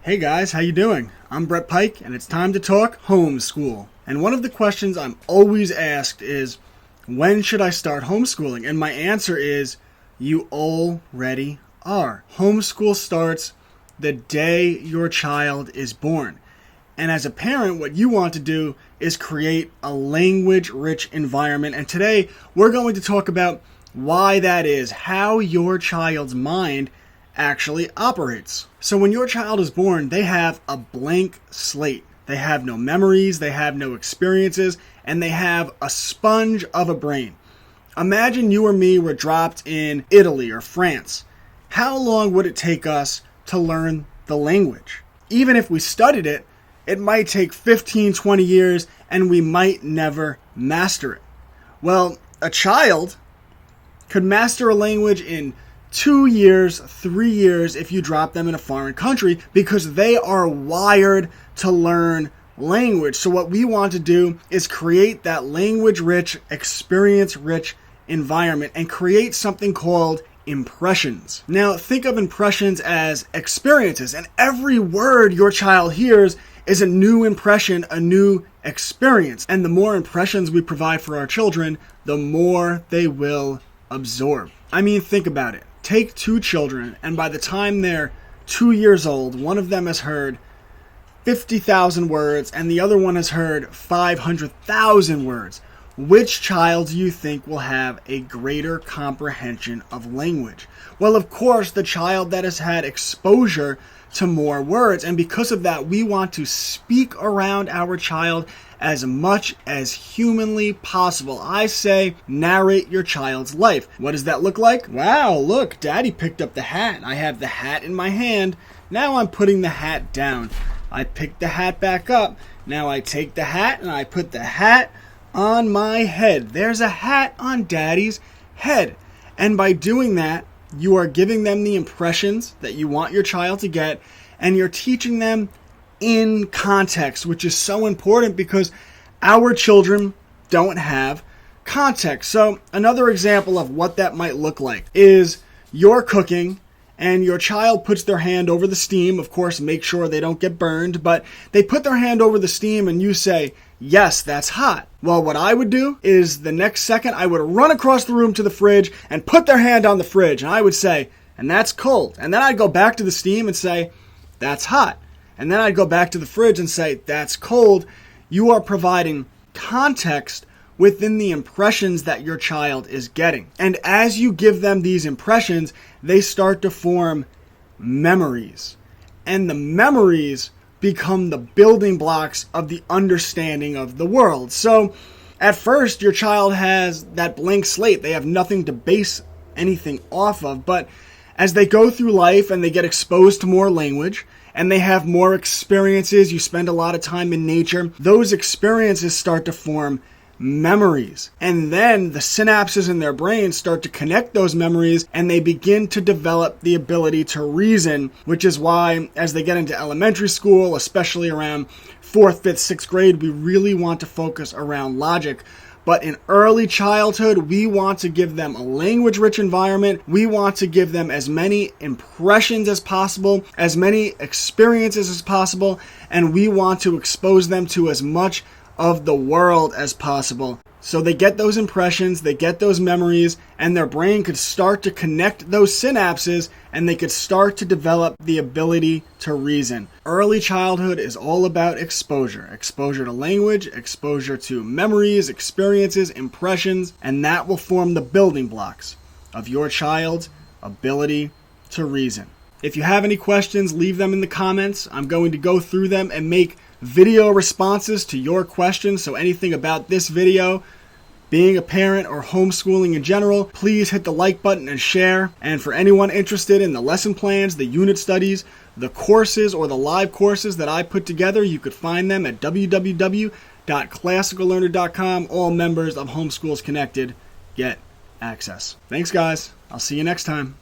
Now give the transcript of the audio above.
Hey guys, how you doing? I'm Brett Pike, and it's time to talk homeschool. And one of the questions I'm always asked is, when should I start homeschooling? And my answer is, you already are. Homeschool starts the day your child is born. And as a parent, what you want to do is create a language-rich environment. And today, we're going to talk about why that is, how your child's mind actually operates. So when your child is born, they have a blank slate. They have no memories, they have no experiences, and they have a sponge of a brain. Imagine you or me were dropped in Italy or France. How long would it take us to learn the language? Even if we studied it, it might take 15, 20 years, and we might never master it. Well, a child could master a language in 2 years, 3 years if you drop them in a foreign country because they are wired to learn language. So what we want to do is create that language-rich, experience-rich environment and create something called impressions. Now, think of impressions as experiences, and every word your child hears is a new impression, a new experience. And the more impressions we provide for our children, the more they will absorb. I mean, think about it. Take two children, and by the time they're 2 years old, one of them has heard 50,000 words, and the other one has heard 500,000 words. Which child do you think will have a greater comprehension of language? Well, of course, the child that has had exposure to more words, and because of that, we want to speak around our child as much as humanly possible. I say narrate your child's life. What does that look like? Wow, look, Daddy picked up the hat. I have the hat in my hand. Now I'm putting the hat down. I pick the hat back up. Now I take the hat and I put the hat on my head. There's a hat on Daddy's head. And by doing that, you are giving them the impressions that you want your child to get, and you're teaching them in context, which is so important because our children don't have context. So another example of what that might look like is you're cooking and your child puts their hand over the steam. Of course, make sure they don't get burned, but they put their hand over the steam and you say, "Yes, that's hot." Well, what I would do is the next second I would run across the room to the fridge and put their hand on the fridge, and I would say, "And that's cold." And then I'd go back to the steam and say, "That's hot." And then I'd go back to the fridge and say, "That's cold." You are providing context within the impressions that your child is getting. And as you give them these impressions, they start to form memories. And the memories become the building blocks of the understanding of the world. So at first, your child has that blank slate. They have nothing to base anything off of. But as they go through life and they get exposed to more language and they have more experiences, you spend a lot of time in nature, those experiences start to form memories. And then the synapses in their brain start to connect those memories and they begin to develop the ability to reason, which is why as they get into elementary school, especially around 4th, 5th, 6th grade, we really want to focus around logic. But in early childhood, we want to give them a language-rich environment. We want to give them as many impressions as possible, as many experiences as possible, and we want to expose them to as much of the world as possible. So they get those impressions, they get those memories, and their brain could start to connect those synapses and they could start to develop the ability to reason. Early childhood is all about exposure. Exposure to language, exposure to memories, experiences, impressions, and that will form the building blocks of your child's ability to reason. If you have any questions, leave them in the comments. I'm going to go through them and make video responses to your questions. So anything about this video, being a parent or homeschooling in general, please hit the like button and share. And for anyone interested in the lesson plans, the unit studies, the courses, or the live courses that I put together, you could find them at www.classicallearner.com. All members of Homeschools Connected get access. Thanks, guys. I'll see you next time.